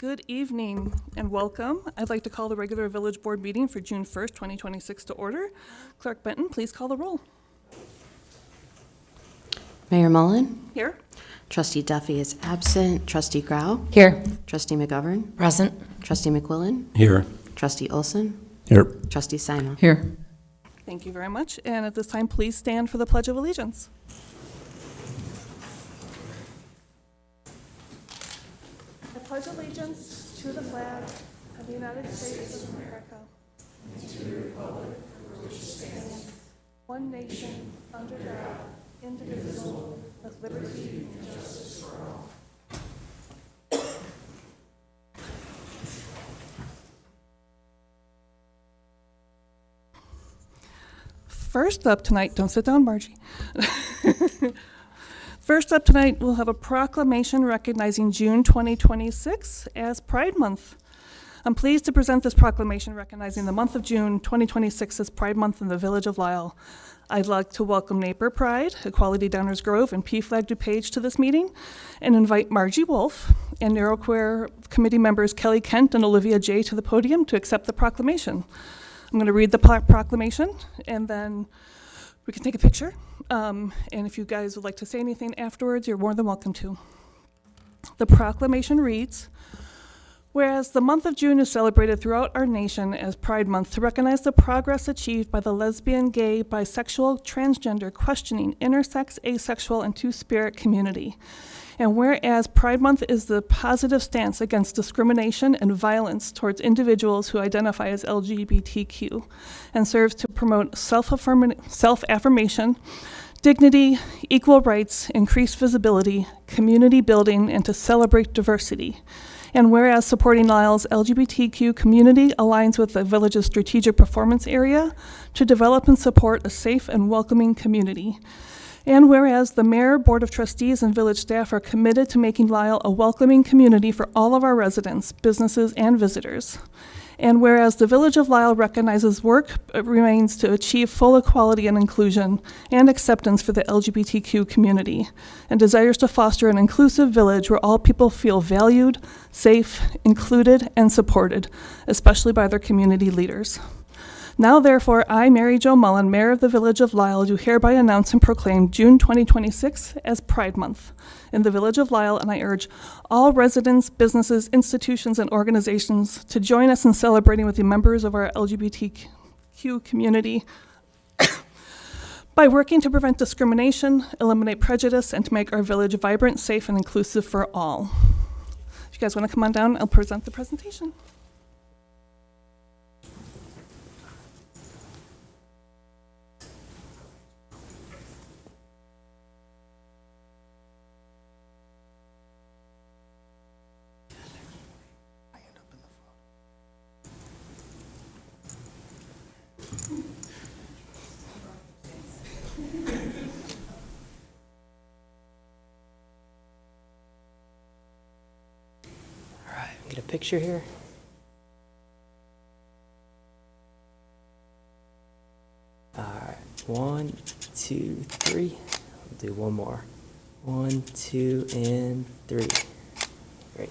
Good evening and welcome. I'd like to call the regular Village Board meeting for June 1st, 2026 to order. Clerk Benton, please call the roll. Mayor Mullen? Here. Trustee Duffy is absent. Trustee Grau? Here. Trustee McGovern? Present. Trustee McQuillan? Here. Trustee Olson? Here. Trustee Simon? Here. Thank you very much. And at this time, please stand for the Pledge of Allegiance. I pledge allegiance to the flag of the United States of America and to the republic for which it stands, one nation, under God, indivisible, with liberty and justice for all. First up tonight, don't sit down, Margie. First up tonight, we'll have a proclamation recognizing June 2026 as Pride Month. I'm pleased to present this proclamation recognizing the month of June 2026 as Pride Month in the Village of Lisle. I'd like to welcome Naper Pride, Equality Downers Grove, and P-Flag DuPage to this meeting, and invite Margie Wolf and NarrowQueer committee members Kelly Kent and Olivia J. to the podium to accept the proclamation. I'm going to read the proclamation, and then we can take a picture. And if you guys would like to say anything afterwards, you're more than welcome to. The proclamation reads, whereas the month of June is celebrated throughout our nation as Pride Month to recognize the progress achieved by the lesbian, gay, bisexual, transgender, questioning, intersex, asexual, and two-spirit community. And whereas Pride Month is the positive stance against discrimination and violence towards individuals who identify as LGBTQ and serves to promote self-affirmation, dignity, equal rights, increased visibility, community building, and to celebrate diversity. And whereas supporting Lisle's LGBTQ community aligns with the village's strategic performance area to develop and support a safe and welcoming community. And whereas the Mayor, Board of Trustees, and village staff are committed to making Lisle a welcoming community for all of our residents, businesses, and visitors. And whereas the Village of Lisle recognizes work remains to achieve full equality and inclusion and acceptance for the LGBTQ community, and desires to foster an inclusive village where all people feel valued, safe, included, and supported, especially by their community leaders. Now, therefore, I, Mary Jo Mullen, Mayor of the Village of Lisle, do hereby announce and proclaim June 2026 as Pride Month in the Village of Lisle, and I urge all residents, businesses, institutions, and organizations to join us in celebrating with the members of our LGBTQ community by working to prevent discrimination, eliminate prejudice, and to make our village vibrant, safe, and inclusive for all. If you guys want to come on down, I'll present the presentation. Get a picture here. All right, 1, 2, 3. I'll do one more. 1, 2, and 3. Great.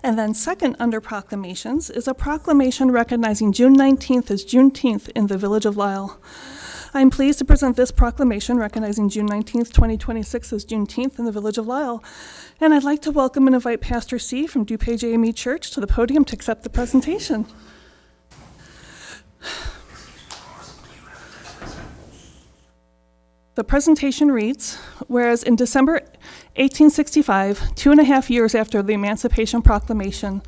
And then second under proclamations is a proclamation recognizing June 19th as Juneteenth in the Village of Lisle. I'm pleased to present this proclamation recognizing June 19th, 2026 as Juneteenth in the Village of Lisle. And I'd like to welcome and invite Pastor C. from DuPage AME Church to the podium to accept the presentation. The presentation reads, whereas in December 1865, 2.5 years after the Emancipation Proclamation,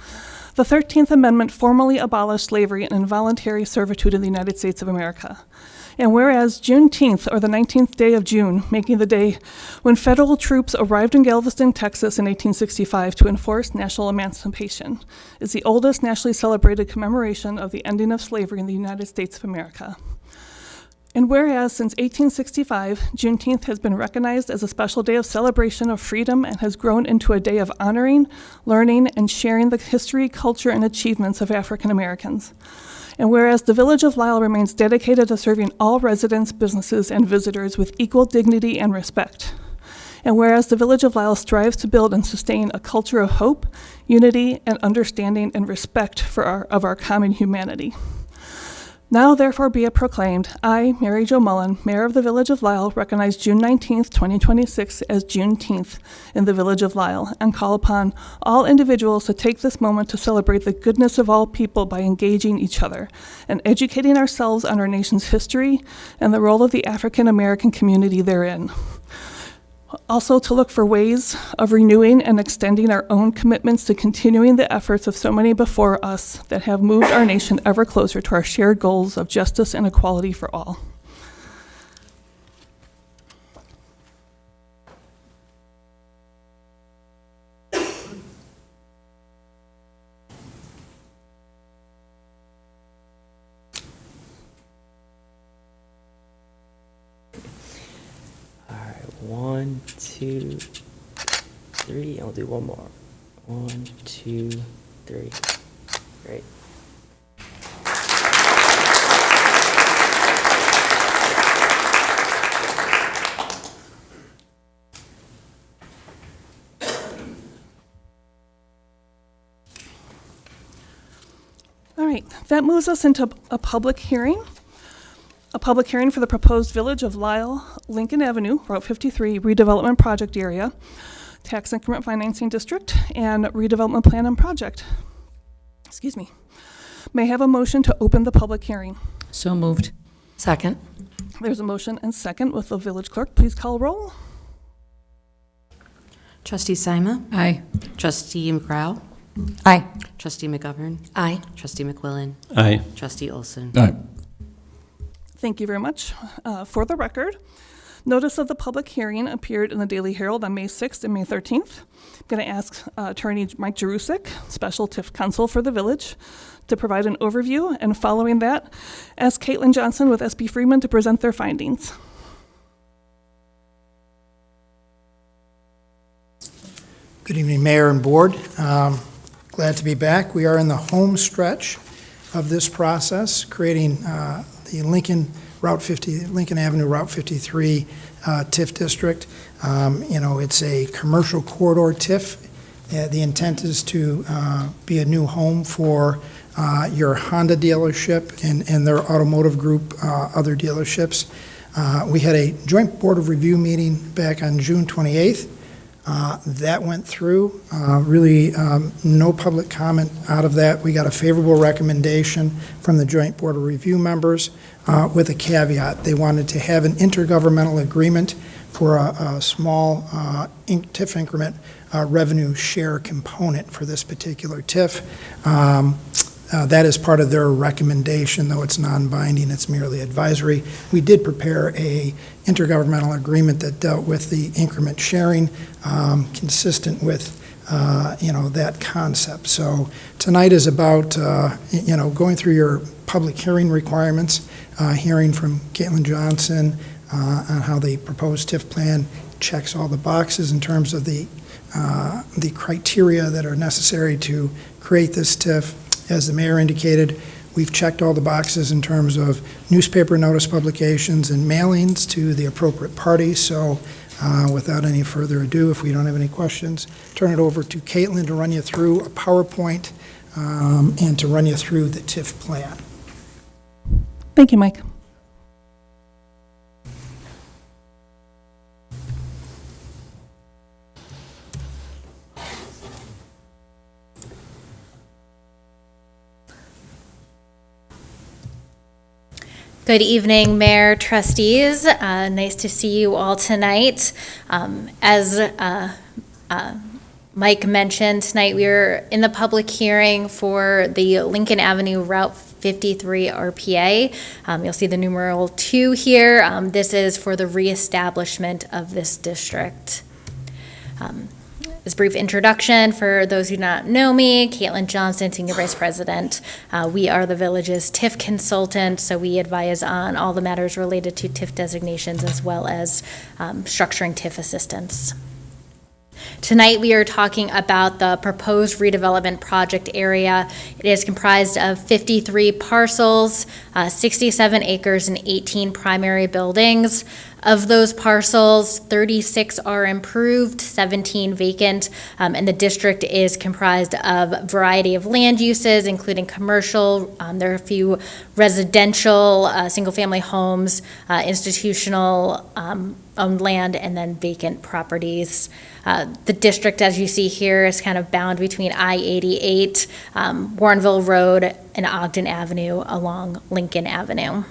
the 13th Amendment formally abolished slavery and involuntary servitude in the United States of America. And whereas Juneteenth, or the 19th day of June, making the day when federal troops arrived in Galveston, Texas in 1865 to enforce national emancipation, is the oldest nationally celebrated commemoration of the ending of slavery in the United States of America. And whereas since 1865, Juneteenth has been recognized as a special day of celebration of freedom and has grown into a day of honoring, learning, and sharing the history, culture, and achievements of African Americans. And whereas the Village of Lisle remains dedicated to serving all residents, businesses, and visitors with equal dignity and respect. And whereas the Village of Lisle strives to build and sustain a culture of hope, unity, and understanding and respect of our common humanity. Now therefore be it proclaimed, I, Mary Jo Mullen, Mayor of the Village of Lisle, recognize June 19th, 2026 as Juneteenth in the Village of Lisle and call upon all individuals to take this moment to celebrate the goodness of all people by engaging each other and educating ourselves on our nation's history and the role of the African American community therein. Also to look for ways of renewing and extending our own commitments to continuing the efforts of so many before us that have moved our nation ever closer to our shared goals of justice and equality for all. All right, 1, 2, 3, and we'll do one more. 1, 2, 3. Great. All right, that moves us into a public hearing. A public hearing for the proposed Village of Lisle, Lincoln Avenue, Route 53 redevelopment project area, tax increment financing district, and redevelopment plan and project. Excuse me. May I have a motion to open the public hearing? So moved. Second. There's a motion and second with the village clerk. Please call roll. Trustee Sima? Aye. Trustee McGraw? Aye. Trustee McGovern? Aye. Trustee McQuillan? Aye. Trustee Olson? Aye. Thank you very much. For the record, notice of the public hearing appeared in the Daily Herald on May 6th and May 13th. I'm going to ask Attorney Mike Jarusik, Special TIF Counsel for the Village, to provide an overview, and following that, ask Caitlin Johnson with SB Freeman to present their findings. Good evening, Mayor and Board. Glad to be back. We are in the home stretch of this process, creating the Lincoln Avenue Route 53 TIF district. It's a commercial corridor TIF. The intent is to be a new home for your Honda dealership and their automotive group, other dealerships. We had a joint board of review meeting back on June 28th. That went through. Really no public comment out of that. We got a favorable recommendation from the joint board of review members with a caveat. They wanted to have an intergovernmental agreement for a small TIF increment revenue share component for this particular TIF. That is part of their recommendation, though it's non-binding, it's merely advisory. We did prepare a intergovernmental agreement that dealt with the increment sharing, consistent with that concept. So tonight is about going through your public hearing requirements, hearing from Caitlin Johnson on how the proposed TIF plan checks all the boxes in terms of the criteria that are necessary to create this TIF. As the mayor indicated, we've checked all the boxes in terms of newspaper notice publications and mailings to the appropriate parties. So without any further ado, if we don't have any questions, turn it over to Caitlin to run you through a PowerPoint and to run you through the TIF plan. Thank you, Mike. Good evening, Mayor, trustees. Nice to see you all tonight. As Mike mentioned, tonight we are in the public hearing for the Lincoln Avenue Route 53 RPA. You'll see the numeral 2 here. This is for the reestablishment of this district. As a brief introduction, for those who do not know me, Caitlin Johnson, Senior Vice President. We are the village's TIF consultant, so we advise on all the matters related to TIF designations as well as structuring TIF assistance. Tonight, we are talking about the proposed redevelopment project area. It is comprised of 53 parcels, 67 acres, and 18 primary buildings. Of those parcels, 36 are improved, 17 vacant, and the district is comprised of a variety of land uses, including commercial. There are a few residential, single-family homes, institutional owned land, and then vacant properties. The district, as you see here, is kind of bound between I-88, Warrenville Road, and Ogden Avenue along Lincoln Avenue.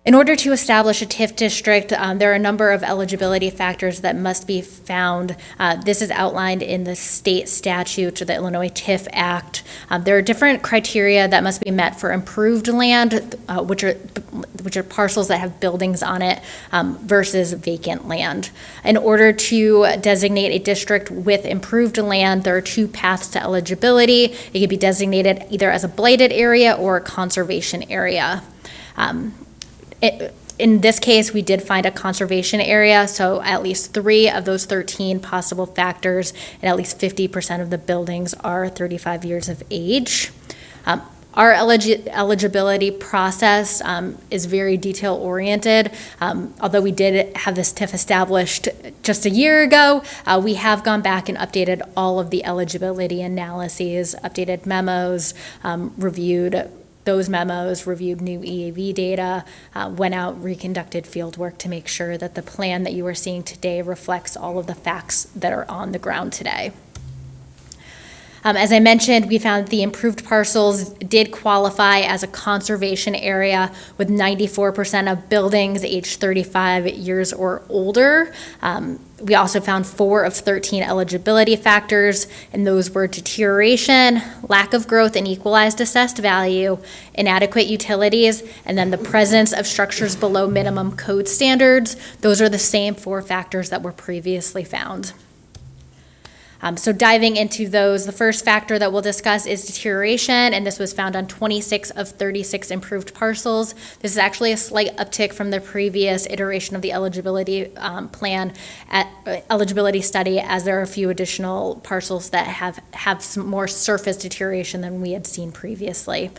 In order to establish a TIF district, there are a number of eligibility factors that must be found. This is outlined in the state statute, or the Illinois TIF Act. There are different criteria that must be met for improved land, which are parcels that have buildings on it, versus vacant land. In order to designate a district with improved land, there are two paths to eligibility. It can be designated either as a blighted area or a conservation area. In this case, we did find a conservation area, so at least 3 of those 13 possible factors, and at least 50% of the buildings are 35 years of age. Our eligibility process is very detail-oriented. Although we did have this TIF established just a year ago, we have gone back and updated all of the eligibility analyses, updated memos, reviewed those memos, reviewed new EAV data, went out, reconducted field work to make sure that the plan that you are seeing today reflects all of the facts that are on the ground today. As I mentioned, we found the improved parcels did qualify as a conservation area with 94% of buildings aged 35 years or older. We also found 4 of 13 eligibility factors, and those were deterioration, lack of growth and equalized assessed value, inadequate utilities, and then the presence of structures below minimum code standards. Those are the same 4 factors that were previously found. So diving into those, the first factor that we'll discuss is deterioration, and this was found on 26 of 36 improved parcels. This is actually a slight uptick from the previous iteration of the eligibility eligibility study, as there are a few additional parcels that have some more surface deterioration than we had seen previously.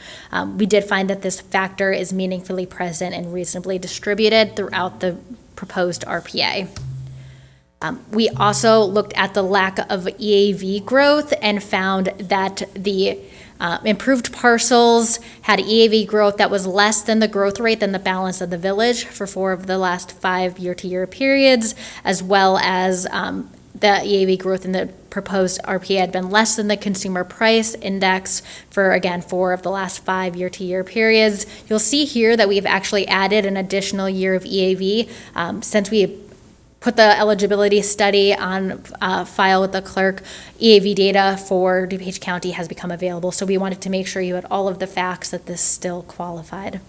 We did find that this factor is meaningfully present and reasonably distributed throughout the proposed RPA. We also looked at the lack of EAV growth and found that the improved parcels had EAV growth that was less than the growth rate than the balance of the village for 4 of the last 5 year-to-year periods, as well as the EAV growth in the proposed RPA had been less than the consumer price index for, again, 4 of the last 5 year-to-year periods. You'll see here that we've actually added an additional year of EAV since we put the eligibility study on file with the clerk. EAV data for DuPage County has become available, so we wanted to make sure you had all of the facts that this still qualified.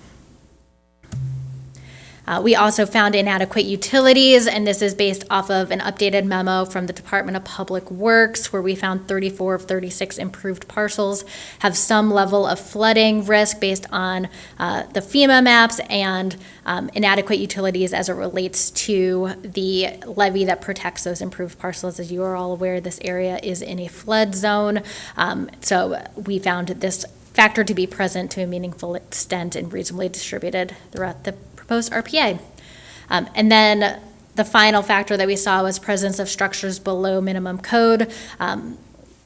We also found inadequate utilities, and this is based off of an updated memo from the Department of Public Works, where we found 34 of 36 improved parcels have some level of flooding risk based on the FEMA maps and inadequate utilities as it relates to the levee that protects those improved parcels. As you are all aware, this area is in a flood zone, so we found this factor to be present to a meaningful extent and reasonably distributed throughout the proposed RPA. And then the final factor that we saw was presence of structures below minimum code.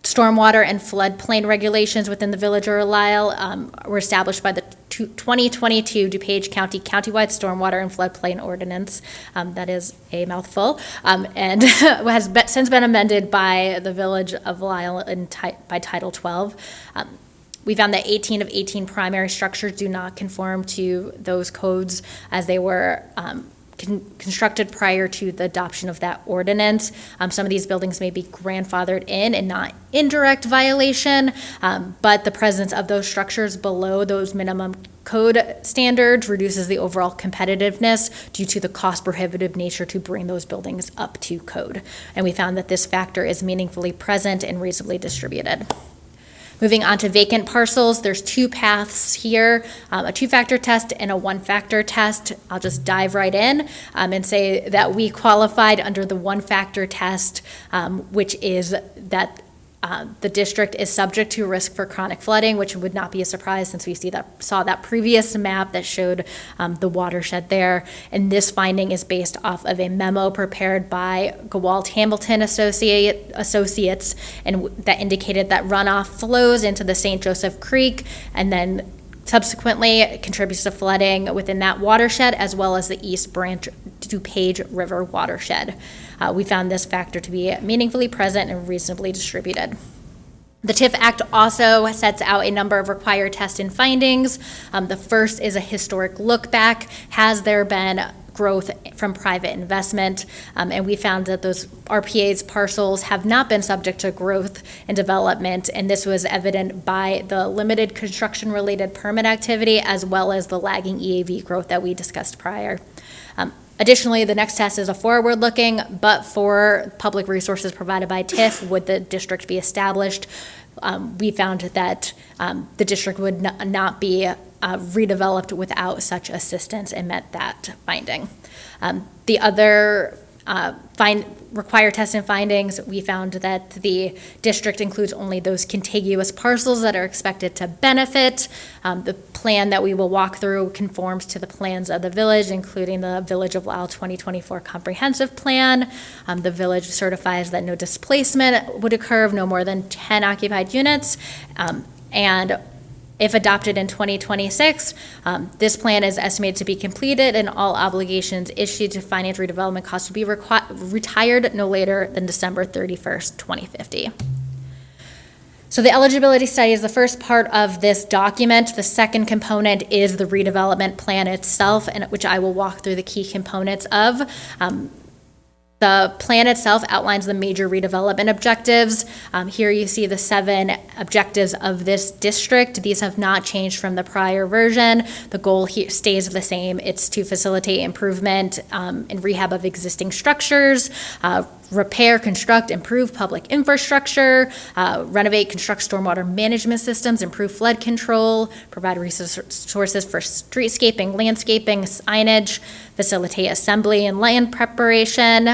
Stormwater and floodplain regulations within the village or Lisle were established by the 2022 DuPage County Countywide Stormwater and Floodplain Ordinance. That is a mouthful, and has since been amended by the village of Lisle by Title 12. We found that 18 of 18 primary structures do not conform to those codes, as they were constructed prior to the adoption of that ordinance. Some of these buildings may be grandfathered in and not in direct violation, but the presence of those structures below those minimum code standards reduces the overall competitiveness due to the cost prohibitive nature to bring those buildings up to code. And we found that this factor is meaningfully present and reasonably distributed. Moving on to vacant parcels, there's two paths here, a two-factor test and a one-factor test. I'll just dive right in and say that we qualified under the one-factor test, which is that the district is subject to risk for chronic flooding, which would not be a surprise since we saw that previous map that showed the watershed there. And this finding is based off of a memo prepared by Gawalt Hamilton Associates, and that indicated that runoff flows into the St. Joseph Creek and then subsequently contributes to flooding within that watershed, as well as the East Branch DuPage River watershed. We found this factor to be meaningfully present and reasonably distributed. The TIF Act also sets out a number of required tests and findings. The first is a historic look back. Has there been growth from private investment? And we found that those RPA's parcels have not been subject to growth and development, and this was evident by the limited construction-related permit activity as well as the lagging EAV growth that we discussed prior. Additionally, the next test is a forward-looking, but for public resources provided by TIF, would the district be established? We found that the district would not be redeveloped without such assistance and met that finding. The other required tests and findings, we found that the district includes only those contiguous parcels that are expected to benefit. The plan that we will walk through conforms to the plans of the village, including the Village of Lisle 2024 Comprehensive Plan. The village certifies that no displacement would occur of no more than 10 occupied units, and if adopted in 2026, this plan is estimated to be completed and all obligations issued to finance redevelopment costs to be retired no later than December 31st, 2050. So the eligibility study is the first part of this document. The second component is the redevelopment plan itself, and which I will walk through the key components of. The plan itself outlines the major redevelopment objectives. Here you see the 7 objectives of this district. These have not changed from the prior version. The goal here stays the same. It's to facilitate improvement and rehab of existing structures, repair, construct, improve public infrastructure, renovate, construct stormwater management systems, improve flood control, provide resources for streetscaping, landscaping, signage, facilitate assembly and land preparation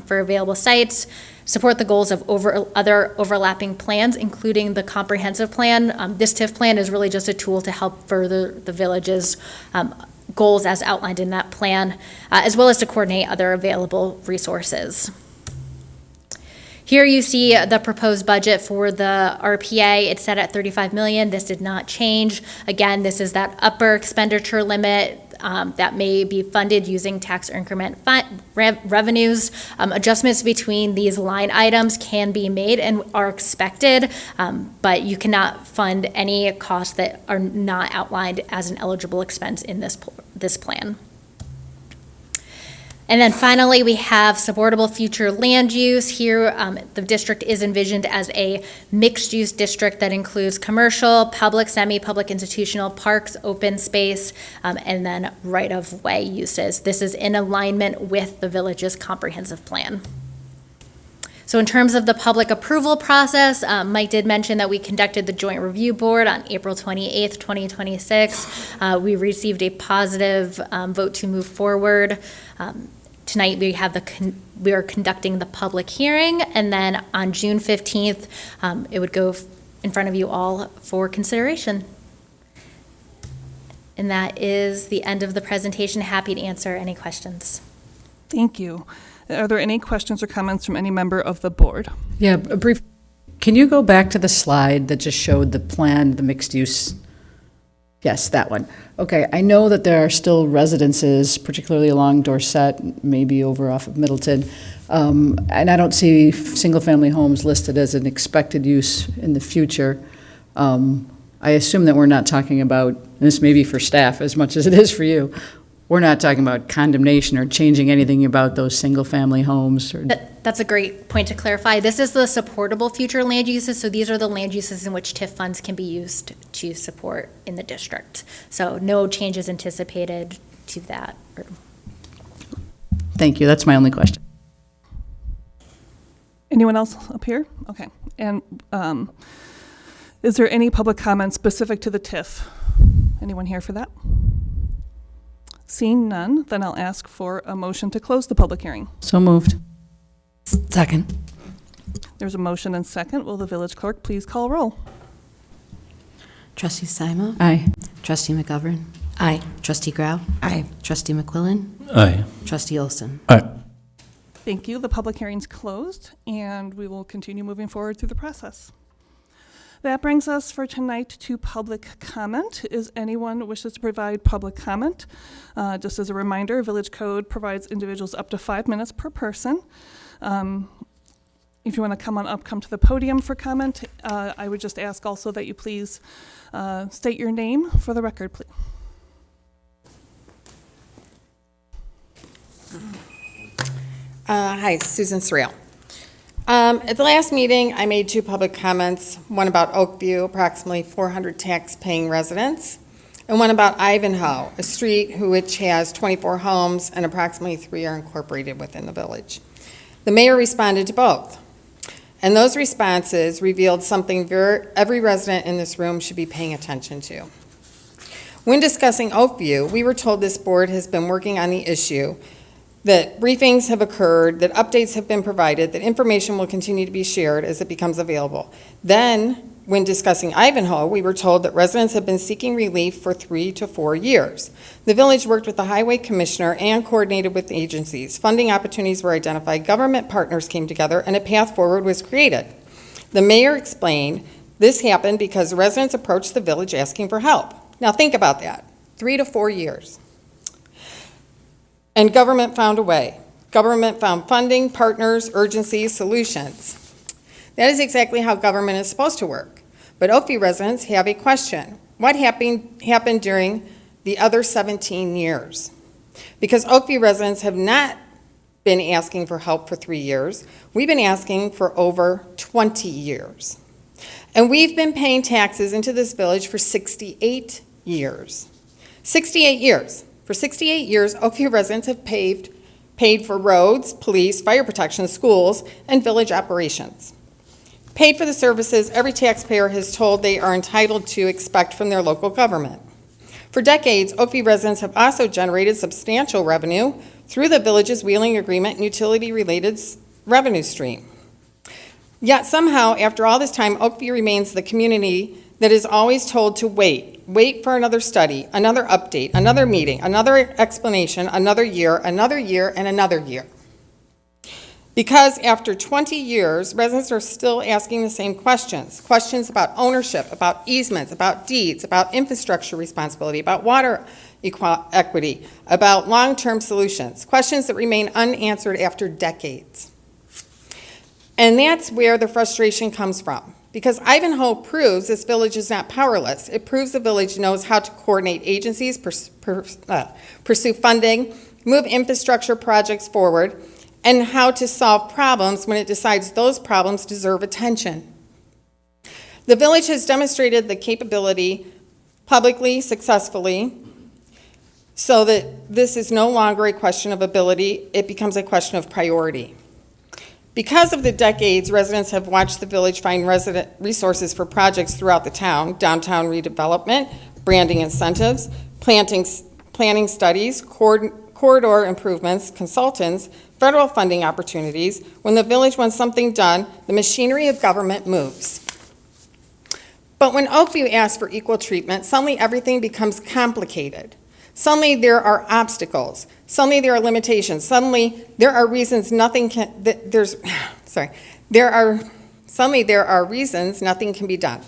for available sites, support the goals of other overlapping plans, including the comprehensive plan. This TIF plan is really just a tool to help further the village's goals as outlined in that plan, as well as to coordinate other available resources. Here you see the proposed budget for the RPA. It's set at $35 million. This did not change. Again, this is that upper expenditure limit that may be funded using tax increment revenues. Adjustments between these line items can be made and are expected, but you cannot fund any costs that are not outlined as an eligible expense in this plan. And then finally, we have supportable future land use. Here, the district is envisioned as a mixed-use district that includes commercial, public, semi-public, institutional, parks, open space, and then right-of-way uses. This is in alignment with the village's comprehensive plan. So in terms of the public approval process, Mike did mention that we conducted the joint review board on April 28th, 2026. We received a positive vote to move forward. Tonight we are conducting the public hearing, and then on June 15th, it would go in front of you all for consideration. And that is the end of the presentation. Happy to answer any questions. Thank you. Are there any questions or comments from any member of the board? Yeah, a brief, can you go back to the slide that just showed the plan, the mixed use? Yes, that one. Okay, I know that there are still residences, particularly along Dorset, maybe over off of Middleton, and I don't see single-family homes listed as an expected use in the future. I assume that we're not talking about, and this may be for staff as much as it is for you, We're not talking about condemnation or changing anything about those single-family homes or, That's a great point to clarify. This is the supportable future land uses, so these are the land uses in which TIF funds can be used to support in the district. So no changes anticipated to that. thank you, that's my only question. Anyone else up here? Okay. And is there any public comment specific to the TIF? Anyone here for that? Seeing none, then I'll ask for a motion to close the public hearing. So moved. Second. There's a motion and second. Will the village clerk please call roll? Trustee Simo? Aye. Trustee McGovern? Aye. Trustee Grau? Aye. Trustee McQuillan? Aye. Trustee Olson? Aye. Thank you. The public hearing's closed, and we will continue moving forward through the process. That brings us for tonight to public comment. Is anyone wishes to provide public comment? Just as a reminder, Village Code provides individuals up to 5 minutes per person. If you want to come on up, come to the podium for comment. I would just ask also that you please state your name for the record, please. Hi, Susan Surreal. At the last meeting, I made 2 public comments, one about Oakview, approximately 400 tax-paying residents, and one about Ivanhoe, a street which has 24 homes and approximately 3 are incorporated within the village. The mayor responded to both, and those responses revealed something every resident in this room should be paying attention to. When discussing Oakview, we were told this board has been working on the issue, that briefings have occurred, that updates have been provided, that information will continue to be shared as it becomes available. Then, when discussing Ivanhoe, we were told that residents have been seeking relief for 3 to 4 years. The village worked with the highway commissioner and coordinated with agencies. Funding opportunities were identified, government partners came together, and a path forward was created. The mayor explained this happened because residents approached the village asking for help. Now think about that, 3 to 4 years. And government found a way. Government found funding, partners, urgencies, solutions. That is exactly how government is supposed to work. But Oakview residents have a question. What happened during the other 17 years? Because Oakview residents have not been asking for help for 3 years. We've been asking for over 20 years. And we've been paying taxes into this village for 68 years. 68 years. For 68 years, Oakview residents have paid for roads, police, fire protection, schools, and village operations. Paid for the services every taxpayer has told they are entitled to expect from their local government. For decades, Oakview residents have also generated substantial revenue through the village's wheeling agreement and utility-related revenue stream. Yet somehow, after all this time, Oakview remains the community that is always told to wait for another study, another update, another meeting, another explanation, another year, and another year. Because after 20 years, residents are still asking the same questions. Questions about ownership, about easements, about deeds, about infrastructure responsibility, about water equity, about long-term solutions. Questions that remain unanswered after decades. And that's where the frustration comes from. Because Ivanhoe proves this village is not powerless. It proves the village knows how to coordinate agencies, pursue funding, move infrastructure projects forward, and how to solve problems when it decides those problems deserve attention. The village has demonstrated the capability publicly, successfully, so that this is no longer a question of ability, it becomes a question of priority. Because of the decades, residents have watched the village find resources for projects throughout the town, downtown redevelopment, branding incentives, planning studies, corridor improvements, consultants, federal funding opportunities. When the village wants something done, the machinery of government moves. But when Oakview asks for equal treatment, suddenly everything becomes complicated. Suddenly there are obstacles. Suddenly there are limitations. Suddenly there are reasons nothing can, suddenly there are reasons nothing can be done.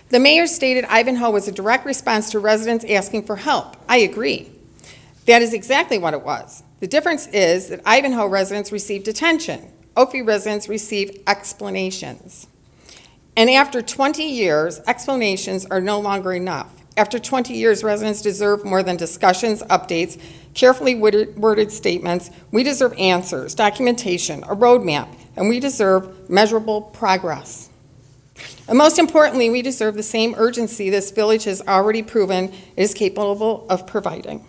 The mayor stated Ivanhoe was a direct response to residents asking for help. I agree. That is exactly what it was. The difference is that Ivanhoe residents received attention. Oakview residents received explanations. And after 20 years, explanations are no longer enough. After 20 years, residents deserve more than discussions, updates, carefully worded statements. We deserve answers, documentation, a roadmap, and we deserve measurable progress. And most importantly, we deserve the same urgency this village has already proven it is capable of providing.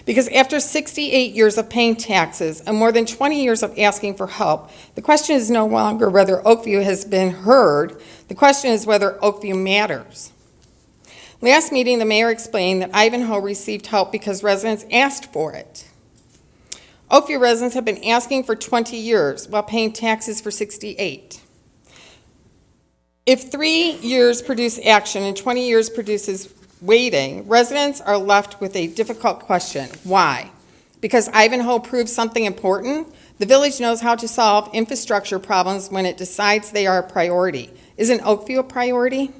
Because after 68 years of paying taxes and more than 20 years of asking for help, the question is no longer whether Oakview has been heard. The question is whether Oakview matters. Last meeting, the mayor explained that Ivanhoe received help because residents asked for it. Oakview residents have been asking for 20 years while paying taxes for 68. If 3 years produce action and 20 years produces waiting, residents are left with a difficult question. Why? Because Ivanhoe proved something important? The village knows how to solve infrastructure problems when it decides they are a priority. Isn't Oakview a priority?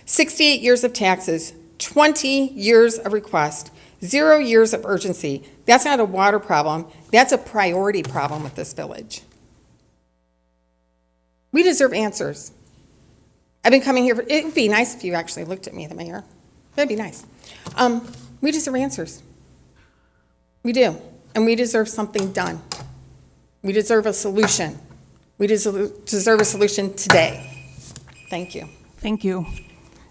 68 years of taxes, 20 years of request, 0 years of urgency. That's not a water problem. That's a priority problem with this village. We deserve answers. I've been coming here for, it would be nice if you actually looked at me, the mayor. That'd be nice. We deserve answers. We do. And we deserve something done. We deserve a solution. We deserve a solution today. Thank you. Thank you.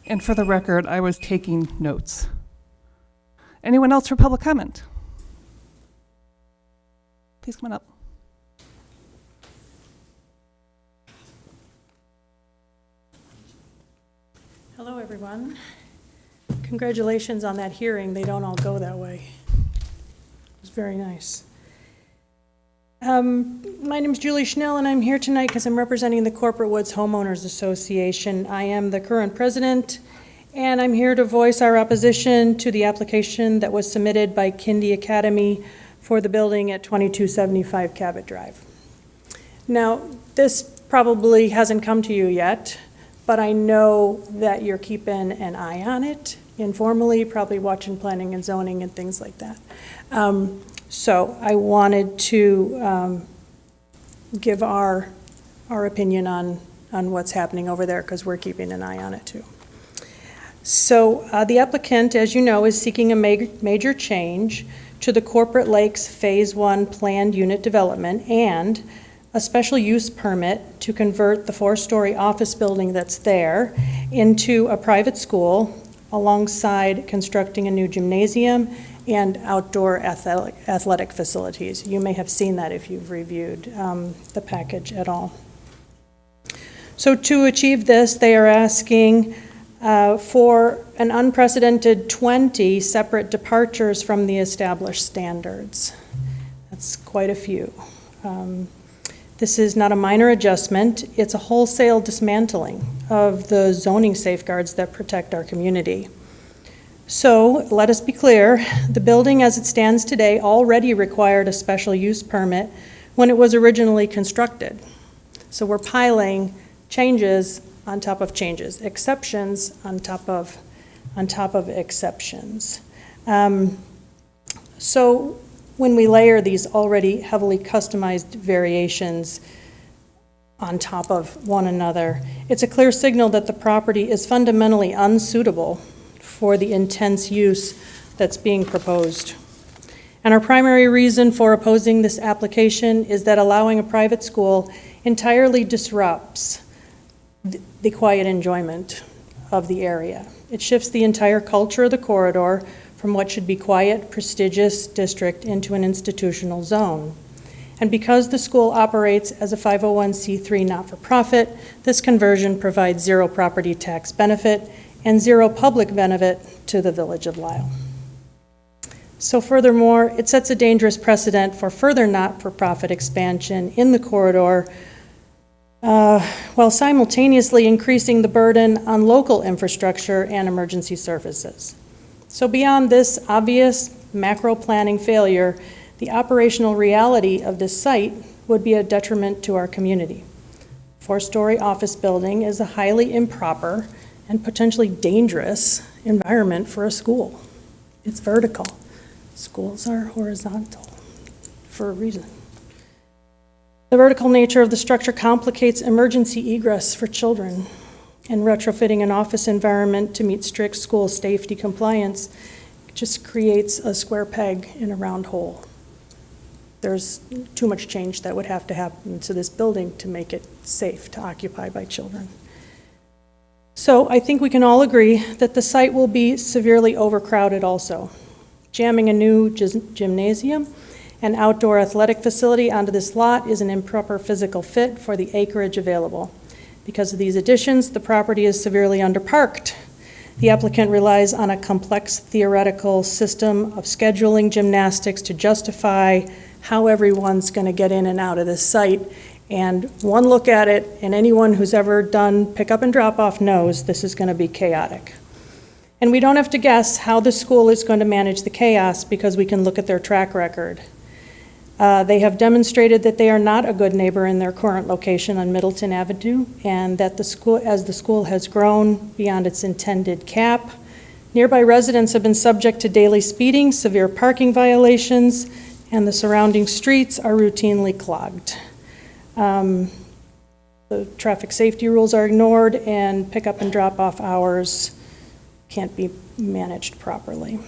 And for the record, I was taking notes. Anyone else for public comment? Please come on up. Hello, everyone. Congratulations on that hearing. They don't all go that way. It was very nice. My name is Julie Schnell, and I'm here tonight because I'm representing the Corporate Woods Homeowners Association. I am the current president, and I'm here to voice our opposition to the application that was submitted by Kindy Academy for the building at 2275 Cabot Drive. Now, this probably hasn't come to you yet, but I know that you're keeping an eye on it informally, probably watching planning and zoning and things like that. So I wanted to give our opinion on what's happening over there, because we're keeping an eye on it too. So the applicant, as you know, is seeking a major change to the Corporate Lakes Phase 1 planned unit development and a special use permit to convert the 4-story office building that's there into a private school, alongside constructing a new gymnasium and outdoor athletic facilities. You may have seen that if you've reviewed the package at all. So to achieve this, they are asking for an unprecedented 20 separate departures from the established standards. That's quite a few. This is not a minor adjustment, it's a wholesale dismantling of the zoning safeguards that protect our community. So let us be clear, the building as it stands today already required a special use permit when it was originally constructed. So we're piling changes on top of changes, exceptions on top of exceptions. So when we layer these already heavily customized variations on top of one another, it's a clear signal that the property is fundamentally unsuitable for the intense use that's being proposed. And our primary reason for opposing this application is that allowing a private school entirely disrupts the quiet enjoyment of the area. It shifts the entire culture of the corridor from what should be quiet, prestigious district into an institutional zone. And because the school operates as a 501c3 not-for-profit, this conversion provides zero property tax benefit and zero public benefit to the village of Lisle. So furthermore, it sets a dangerous precedent for further not-for-profit expansion in the corridor, while simultaneously increasing the burden on local infrastructure and emergency services. So beyond this obvious macro planning failure, the operational reality of this site would be a detriment to our community. 4-story office building is a highly improper and potentially dangerous environment for a school. It's vertical. Schools are horizontal for a reason. The vertical nature of the structure complicates emergency egress for children. And retrofitting an office environment to meet strict school safety compliance just creates a square peg in a round hole. There's too much change that would have to happen to this building to make it safe to occupy by children. So I think we can all agree that the site will be severely overcrowded also. Jamming a new gymnasium and outdoor athletic facility onto this lot is an improper physical fit for the acreage available. Because of these additions, the property is severely underparked. The applicant relies on a complex theoretical system of scheduling gymnastics to justify how everyone's going to get in and out of this site. And one look at it, and anyone who's ever done pick-up and drop-off knows this is going to be chaotic. And we don't have to guess how the school is going to manage the chaos because we can look at their track record. They have demonstrated that they are not a good neighbor in their current location on Middleton Avenue, and that the school, as the school has grown beyond its intended cap, nearby residents have been subject to daily speeding, severe parking violations, and the surrounding streets are routinely clogged. The traffic safety rules are ignored, and pickup and drop-off hours can't be managed properly.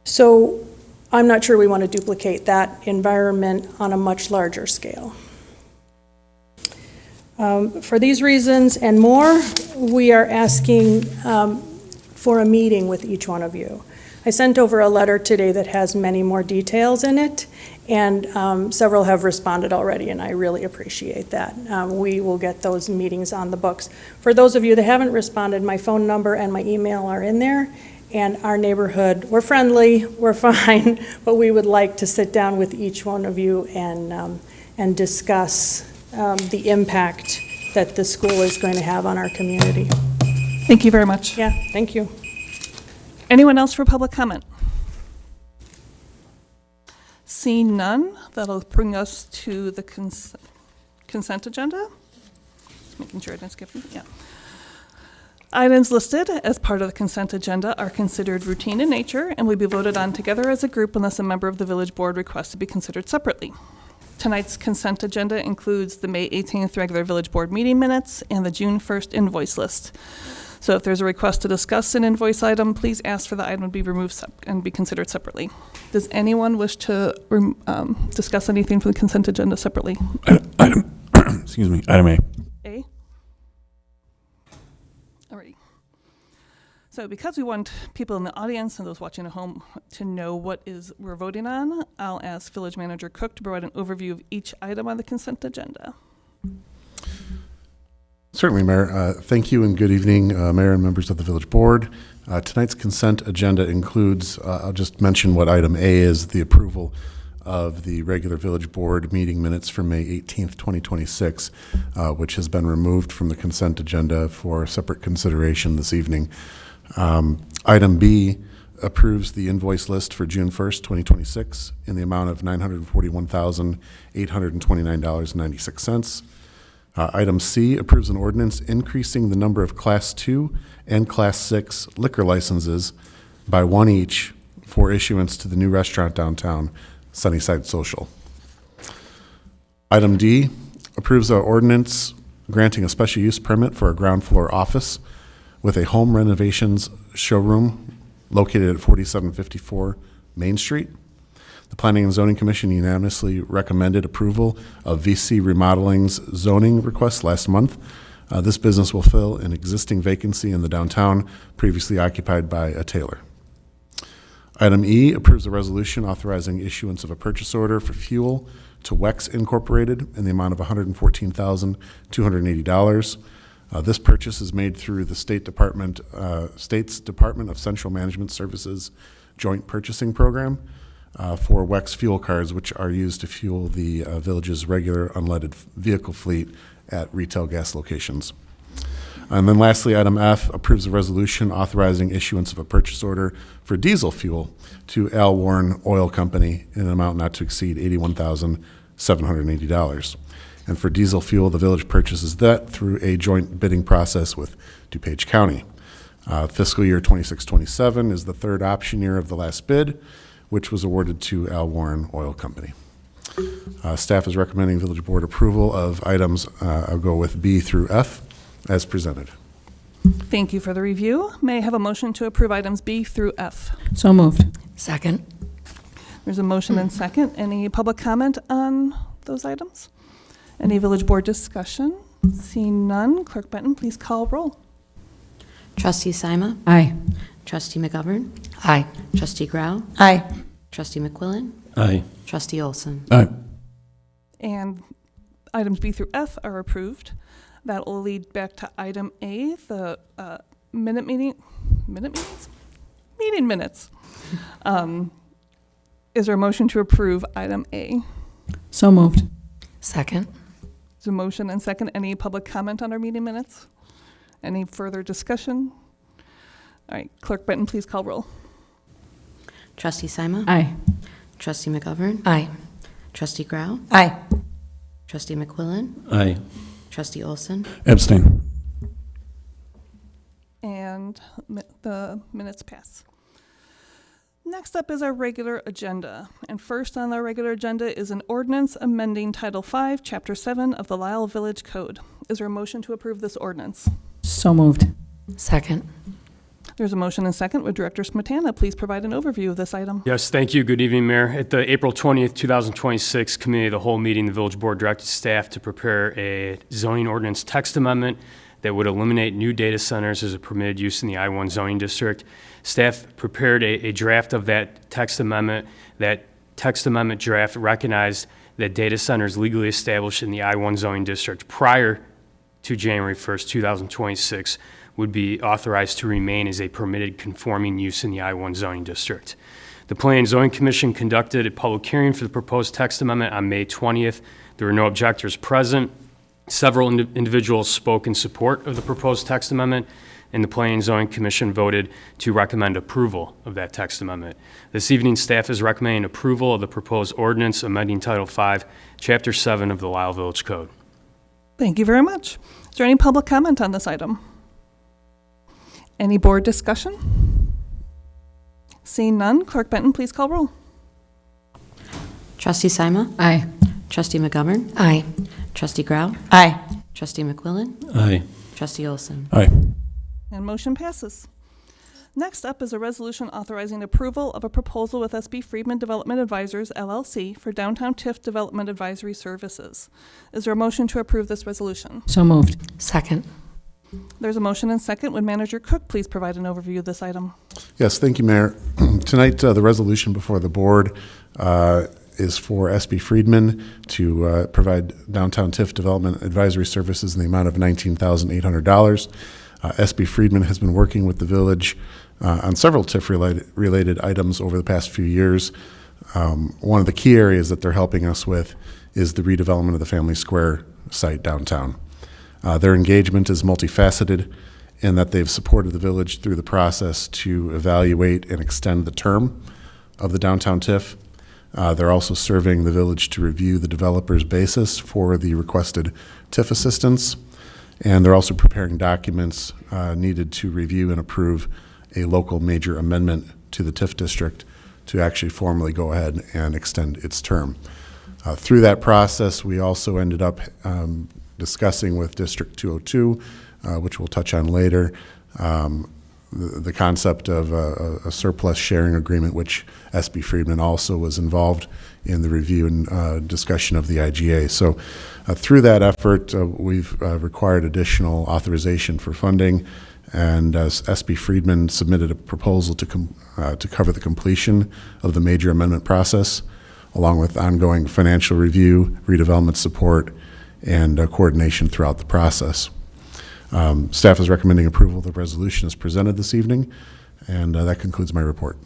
So I'm not sure we want to duplicate that environment on a much larger scale. For these reasons and more, we are asking for a meeting with each one of you. I sent over a letter today that has many more details in it, and several have responded already, and I really appreciate that. We will get those meetings on the books. For those of you that haven't responded, my phone number and my email are in there, and our neighborhood, we're friendly, we're fine, but we would like to sit down with each one of you and discuss the impact that the school is going to have on our community. Thank you very much. Yeah, thank you. Anyone else for public comment? Seeing none, that'll bring us to the consent agenda. Just making sure I didn't skip them. Yeah. Items listed as part of the consent agenda are considered routine in nature and will be voted on together as a group unless a member of the village board requests to be considered separately. Tonight's consent agenda includes the May 18th regular village board meeting minutes and the June 1st invoice list. So if there's a request to discuss an invoice item, please ask for the item to be removed and be considered separately. Does anyone wish to discuss anything from the consent agenda separately? Excuse me, item A. A? Alrighty. So because we want people in the audience and those watching at home to know what we're voting on, I'll ask Village Manager Cook to provide an overview of each item on the consent agenda. Certainly, Mayor. Thank you and good evening, Mayor and members of the Village Board. Tonight's consent agenda includes, I'll just mention what item A is, the approval of the regular Village Board meeting minutes for May 18th, 2026, which has been removed from the consent agenda for separate consideration this evening. Item B approves the invoice list for June 1st, 2026 in the amount of $941,829.96. Item C approves an ordinance increasing the number of Class 2 and Class 6 liquor licenses by one each for issuance to the new restaurant downtown, Sunnyside Social. Item D approves an ordinance granting a special use permit for a ground floor office with a home renovations showroom located at 4754 Main Street. The Planning and Zoning Commission unanimously recommended approval of VC Remodeling's zoning request last month. This business will fill an existing vacancy in the downtown previously occupied by a tailor. Item E approves a resolution authorizing issuance of a purchase order for fuel to WEX Incorporated in the amount of $114,280. This purchase is made through the State's Department of Central Management Services Joint Purchasing Program. For WEX fuel cards, which are used to fuel the village's regular unleaded vehicle fleet at retail gas locations. And then lastly, item F approves a resolution authorizing issuance of a purchase order for diesel fuel to Al Warren Oil Company in an amount not to exceed $81,780. And for diesel fuel, the village purchases that through a joint bidding process with DuPage County. Fiscal year 26-27 is the third option year of the last bid, which was awarded to Al Warren Oil Company. Staff is recommending village board approval of items, I'll go with B through F, as presented. Thank you for the review. May I have a motion to approve items B through F? So moved. Second. There's a motion and second. Any public comment on those items? Any village board discussion? Seeing none, Clerk Benton, please call roll. Trustee Sima? Aye. Trustee McGovern? Aye. Trustee Grau? Aye. Trustee McQuillan? Aye. Trustee Olson? Aye. And items B through F are approved. That will lead back to item A, the meeting minutes. Is there a motion to approve item A? So moved. Second. Is a motion and second. Any public comment on our meeting minutes? Any further discussion? All right, Clerk Benton, please call roll. Trustee Sima? Aye. Trustee McGovern? Aye. Trustee Grau? Aye. Trustee McQuillan? Aye. Trustee Olson? Abstain. And the minutes pass. Next up is our regular agenda. And first on our regular agenda is an ordinance amending Title V, Chapter 7 of the Lisle Village Code. Is there a motion to approve this ordinance? So moved. Second. There's a motion and second. Would Director Smetana please provide an overview of this item? Yes, thank you. Good evening, Mayor. At the April 20th, 2026 Committee of the Whole meeting, the Village Board directed staff to prepare a zoning ordinance text amendment that would eliminate new data centers as a permitted use in the I-1 zoning district. Staff prepared a draft of that text amendment. That text amendment draft recognized that data centers legally established in the I-1 zoning district prior to January 1st, 2026 would be authorized to remain as a permitted conforming use in the I-1 zoning district. The Planning and Zoning Commission conducted a public hearing for the proposed text amendment on May 20th. There were no objectors present. Several individuals spoke in support of the proposed text amendment, and the Planning and Zoning Commission voted to recommend approval of that text amendment. This evening, staff is recommending approval of the proposed ordinance amending Title V, Chapter 7 of the Lisle Village Code. Thank you very much. Is there any public comment on this item? Any board discussion? Seeing none, Clerk Benton, please call roll. Trustee Sima? Aye. Trustee McGovern? Aye. Trustee Grau? Aye. Trustee McQuillan? Aye. Trustee Olson? Aye. And motion passes. Next up is a resolution authorizing approval of a proposal with SB Friedman Development Advisors, LLC, for Downtown TIF Development Advisory Services. Is there a motion to approve this resolution? So moved. Second. There's a motion and second. Would Manager Cook please provide an overview of this item? Yes, thank you, Mayor. Tonight, the resolution before the board is for SB Friedman to provide downtown TIF development advisory services in the amount of $19,800. SB Friedman has been working with the village on several TIF-related items over the past few years. One of the key areas that they're helping us with is the redevelopment of the Family Square site downtown. Their engagement is multifaceted in that they've supported the village through the process to evaluate and extend the term of the downtown TIF. They're also serving the village to review the developer's basis for the requested TIF assistance. And they're also preparing documents needed to review and approve a local major amendment to the TIF district to actually formally go ahead and extend its term. Through that process, we also ended up discussing with District 202, which we'll touch on later, the concept of a surplus sharing agreement, which SB Friedman also was involved in the review and discussion of the IGA. So through that effort, we've required additional authorization for funding, and SB Friedman submitted a proposal to cover the completion of the major amendment process, along with ongoing financial review, redevelopment support, and coordination throughout the process. Staff is recommending approval of the resolution as presented this evening, and that concludes my report.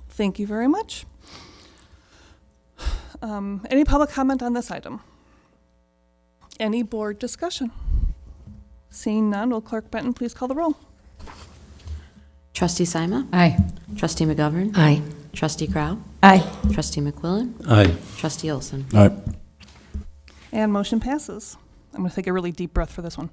Thank you very much. Any public comment on this item? Any board discussion? Seeing none, will Clerk Benton please call the roll? Trustee Sima? Aye. Trustee McGovern? Aye. Trustee Grau? Aye. Trustee McQuillan? Aye. Trustee Olson? Aye. And motion passes. I'm going to take a really deep breath for this one.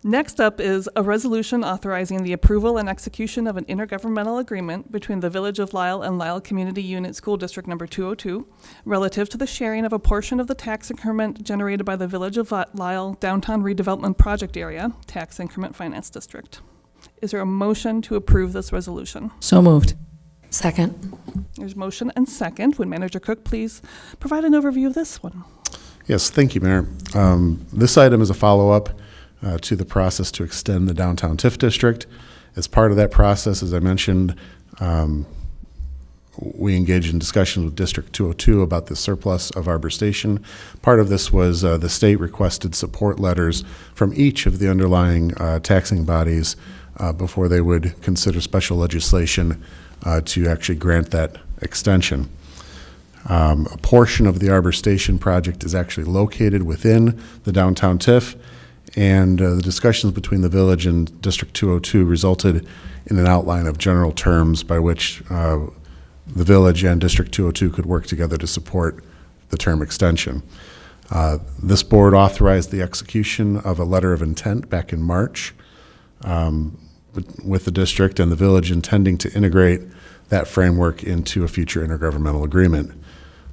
Next up is a resolution authorizing the approval and execution of an intergovernmental agreement between the Village of Lisle and Lisle Community Unit School District Number 202 relative to the sharing of a portion of the tax increment generated by the Village of Lisle Downtown Redevelopment Project Area Tax Increment Finance District. Is there a motion to approve this resolution? So moved. Second. There's motion and second. Would Manager Cook please provide an overview of this one? Yes, thank you, Mayor. This item is a follow-up to the process to extend the downtown TIF district. As part of that process, as I mentioned, we engaged in discussions with District 202 about the surplus of Arbor Station. Part of this was the state requested support letters from each of the underlying taxing bodies before they would consider special legislation to actually grant that extension. A portion of the Arbor Station project is actually located within the downtown TIF, and the discussions between the village and District 202 resulted in an outline of general terms by which the village and District 202 could work together to support the term extension. This board authorized the execution of a letter of intent back in March with the district and the village intending to integrate that framework into a future intergovernmental agreement.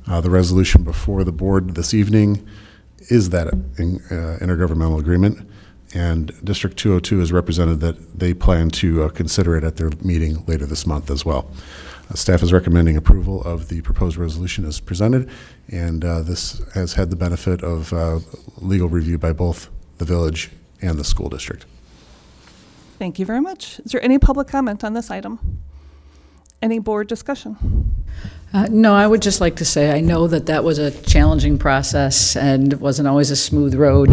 The resolution before the board this evening is that intergovernmental agreement, and District 202 has represented that they plan to consider it at their meeting later this month as well. Staff is recommending approval of the proposed resolution as presented, and this has had the benefit of legal review by both the village and the school district. Thank you very much. Is there any public comment on this item? Any board discussion? No, I would just like to say I know that that was a challenging process and wasn't always a smooth road.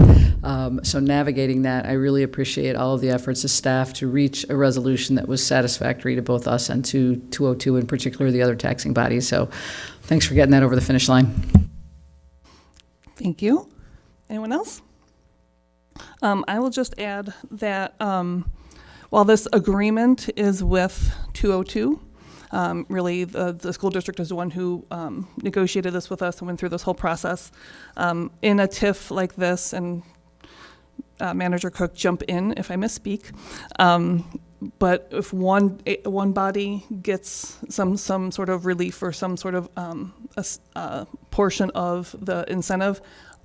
So navigating that, I really appreciate all of the efforts of staff to reach a resolution that was satisfactory to both us and to 202, in particular the other taxing bodies. So thanks for getting that over the finish line. Thank you. Anyone else? I will just add that while this agreement is with 202, really, the school district is the one who negotiated this with us and went through this whole process. In a TIF like this, and Manager Cook, jump in if I misspeak, but if one body gets some sort of relief or some sort of a portion of the incentive,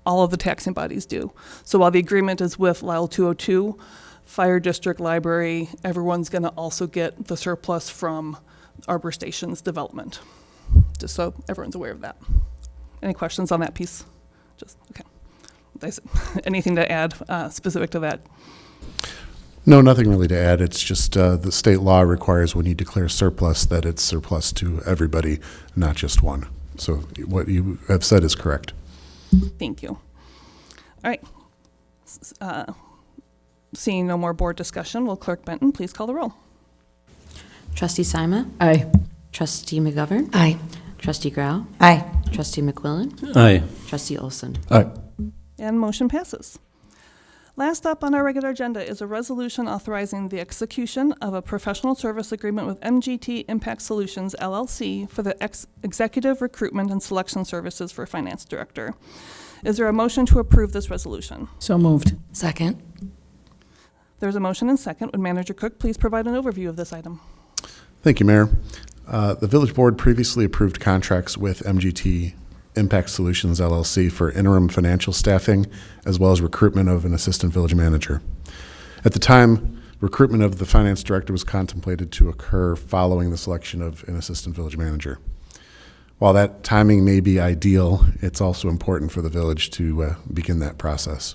all of the taxing bodies do. So while the agreement is with Lisle 202, Fire District, Library, everyone's going to also get the surplus from Arbor Station's development, just so everyone's aware of that. Any questions on that piece? Just, okay. Anything to add specific to that? No, nothing really to add. It's just the state law requires when you declare surplus that it's surplus to everybody, not just one. So what you have said is correct. Thank you. All right. Seeing no more board discussion, will Clerk Benton please call the roll? Trustee Sima? Aye. Trustee McGovern? Aye. Trustee Grau? Aye. Trustee McQuillan? Aye. Trustee Olson? Aye. And motion passes. Last up on our regular agenda is a resolution authorizing the execution of a professional service agreement with MGT Impact Solutions, LLC, for the executive recruitment and selection services for finance director. Is there a motion to approve this resolution? So moved. Second. There's a motion and second. Would Manager Cook please provide an overview of this item? Thank you, Mayor. The village board previously approved contracts with MGT Impact Solutions, LLC for interim financial staffing, as well as recruitment of an assistant village manager. At the time, recruitment of the finance director was contemplated to occur following the selection of an assistant village manager. While that timing may be ideal, it's also important for the village to begin that process.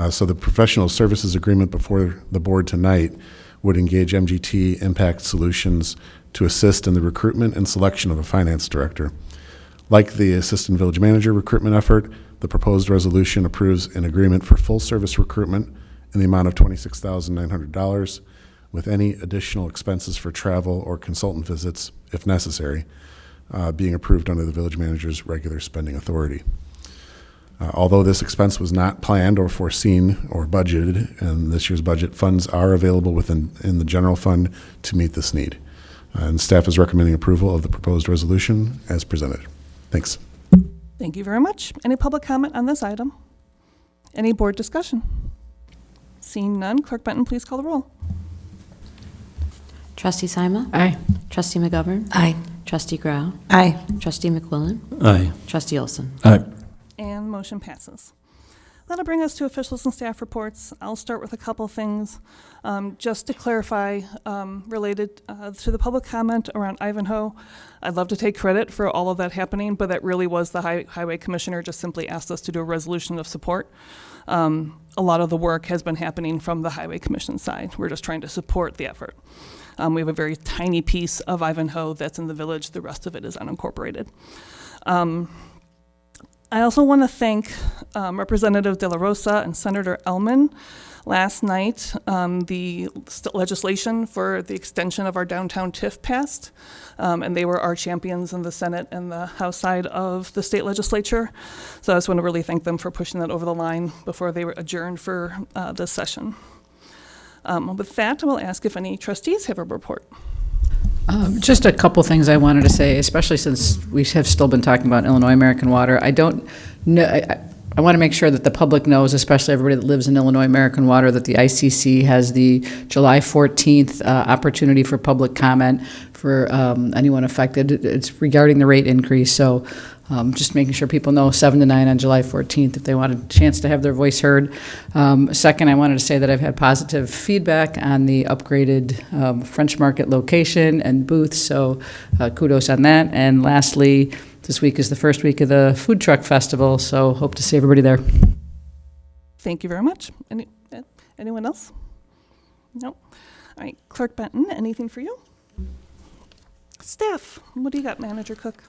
So the professional services agreement before the board tonight would engage MGT Impact Solutions to assist in the recruitment and selection of a finance director. Like the assistant village manager recruitment effort, the proposed resolution approves an agreement for full service recruitment in the amount of $26,900 with any additional expenses for travel or consultant visits, if necessary, being approved under the village manager's regular spending authority. Although this expense was not planned or foreseen or budgeted in this year's budget, funds are available in the general fund to meet this need. And staff is recommending approval of the proposed resolution as presented. Thanks. Thank you very much. Any public comment on this item? Any board discussion? Seeing none, Clerk Benton, please call the roll. Trustee Sima? Aye. Trustee McGovern? Aye. Trustee Grau? Aye. Trustee McQuillan? Aye. Trustee Olson? Aye. And motion passes. That'll bring us to officials and staff reports. I'll start with a couple things. Just to clarify, related to the public comment around Ivanhoe, I'd love to take credit for all of that happening, but that really was the highway commissioner just simply asked us to do a resolution of support. A lot of the work has been happening from the highway commission side. We're just trying to support the effort. We have a very tiny piece of Ivanhoe that's in the village. The rest of it is unincorporated. I also want to thank Representative De La Rosa and Senator Ellman. Last night, the legislation for the extension of our downtown TIF passed, and they were our champions in the Senate and the House side of the state legislature. So I just want to really thank them for pushing that over the line before they were adjourned for this session. With that, I will ask if any trustees have a report. Just a couple things I wanted to say, especially since we have still been talking about Illinois American Water. I don't know, I want to make sure that the public knows, especially everybody that lives in Illinois American Water, that the ICC has the July 14th opportunity for public comment for anyone affected. It's regarding the rate increase, so just making sure people know 7 to 9 on July 14th if they want a chance to have their voice heard. Second, I wanted to say that I've had positive feedback on the upgraded French Market location and booths, so kudos on that. And lastly, this week is the first week of the Food Truck Festival, so hope to see everybody there. Thank you very much. Anyone else? No. All right, Clerk Benton, anything for you? Staff, what do you got, Manager Cook?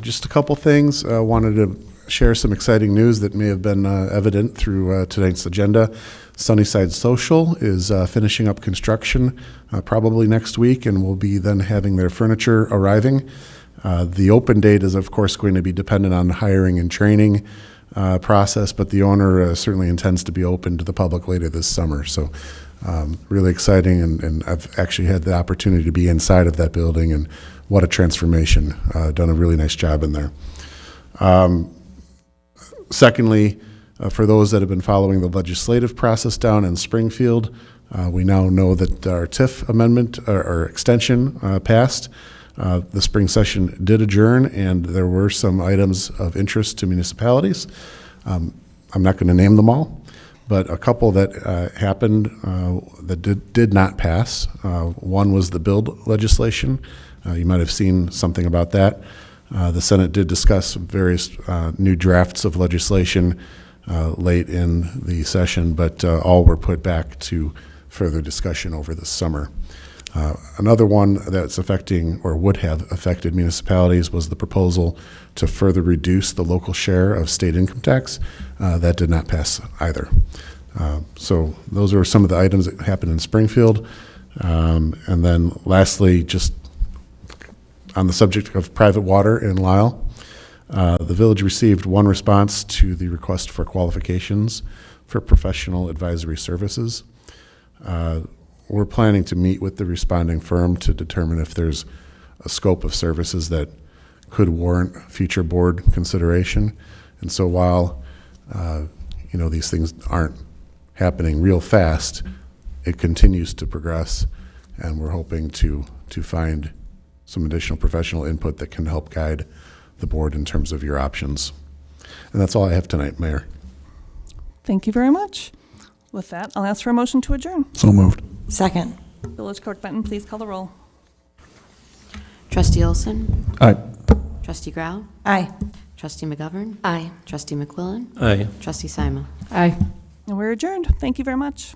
Just a couple things. Wanted to share some exciting news that may have been evident through tonight's agenda. Sunnyside Social is finishing up construction probably next week and will be then having their furniture arriving. The open date is, of course, going to be dependent on the hiring and training process, but the owner certainly intends to be open to the public later this summer. So really exciting, and I've actually had the opportunity to be inside of that building, and what a transformation. Done a really nice job in there. Secondly, for those that have been following the legislative process down in Springfield, we now know that our TIF amendment or extension passed. The spring session did adjourn, and there were some items of interest to municipalities. I'm not going to name them all, but a couple that happened that did not pass. One was the build legislation. You might have seen something about that. The Senate did discuss various new drafts of legislation late in the session, but all were put back to further discussion over the summer. Another one that's affecting or would have affected municipalities was the proposal to further reduce the local share of state income tax. That did not pass either. So those are some of the items that happened in Springfield. And then lastly, just on the subject of private water in Lisle, the village received one response to the request for qualifications for professional advisory services. We're planning to meet with the responding firm to determine if there's a scope of services that could warrant future board consideration. And so while these things aren't happening real fast, it continues to progress, and we're hoping to find some additional professional input that can help guide the board in terms of your options. And that's all I have tonight, Mayor. Thank you very much. With that, I'll ask for a motion to adjourn. So moved. Second. Village Clerk Benton, please call the roll. Trustee Olson? Aye. Trustee Grau? Aye. Trustee McGovern? Aye. Trustee McQuillan? Aye. Trustee Sima? Aye. And we're adjourned. Thank you very much.